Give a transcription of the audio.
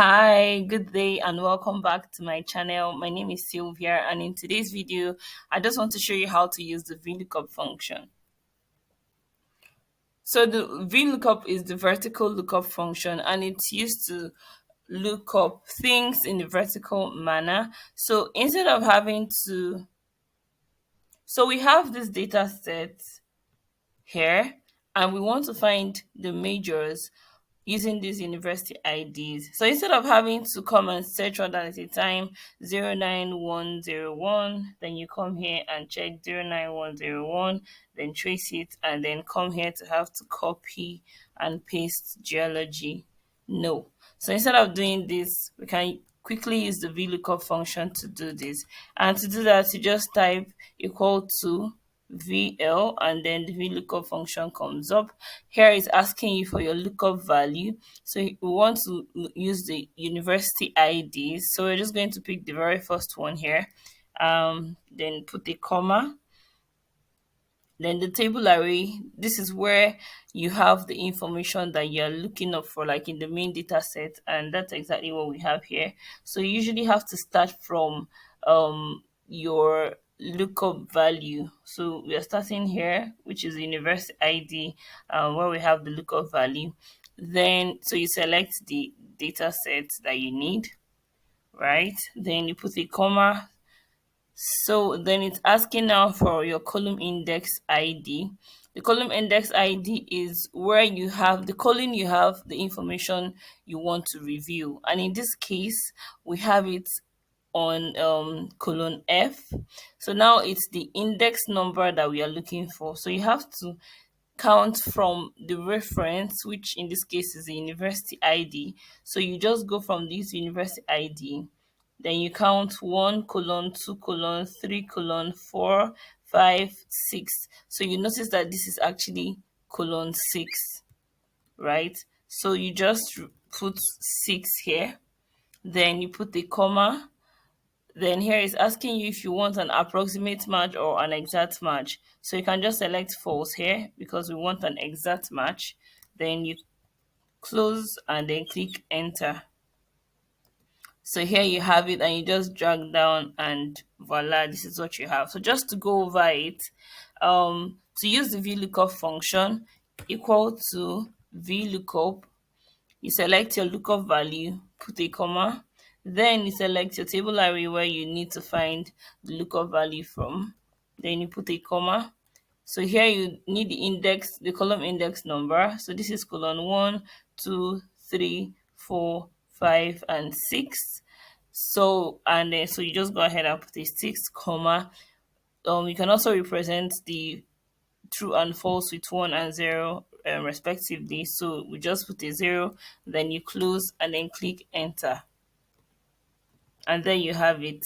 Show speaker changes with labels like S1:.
S1: Hi, good day, and welcome back to my channel. My name is Sylvia, and in today's video, I just want to show you how to use the VLOOKUP function. So the VLOOKUP is the vertical lookup function, and it's used to look up things in a vertical manner. So instead of having to, so we have this data set here, and we want to find the majors using these university IDs. So instead of having to come and search one at a time, 09101, then you come here and check 09101, then trace it, and then come here to have to copy and paste geology. No. So instead of doing this, we can quickly use the VLOOKUP function to do this. And to do that, you just type equal to VL, and then the VLOOKUP function comes up. Here it's asking you for your lookup value. So we want to use the university IDs. So we're just going to pick the very first one here. Then put a comma. Then the table array, this is where you have the information that you're looking up for, like in the main data set, and that's exactly what we have here. So you usually have to start from your lookup value. So we are starting here, which is the university ID, where we have the lookup value. Then so you select the data set that you need, right? Then you put a comma. So then it's asking now for your column index ID. The column index ID is where you have the column, you have the information you want to review. And in this case, we have it on column F. So now it's the index number that we are looking for. So you have to count from the reference, which in this case is the university ID. So you just go from this university ID, then you count 1 colon 2 colon 3 colon 4 5 6. So you notice that this is actually colon 6, right? So you just put 6 here, then you put a comma. Then here is asking you if you want an approximate match or an exact match. So you can just select false here because we want an exact match. Then you close and then click enter. So here you have it, and you just drag down and voila, this is what you have. So just to go over it, to use the VLOOKUP function, equal to VLOOKUP, you select your lookup value, put a comma, then you select your table array where you need to find the lookup value from, then you put a comma. So here you need the index, the column index number. So this is column 1, 2, 3, 4, 5, and 6. So and then so you just go ahead and put a 6 comma. You can also represent the true and false with 1 and 0 respectively. So we just put a 0, then you close and then click enter, and there you have it.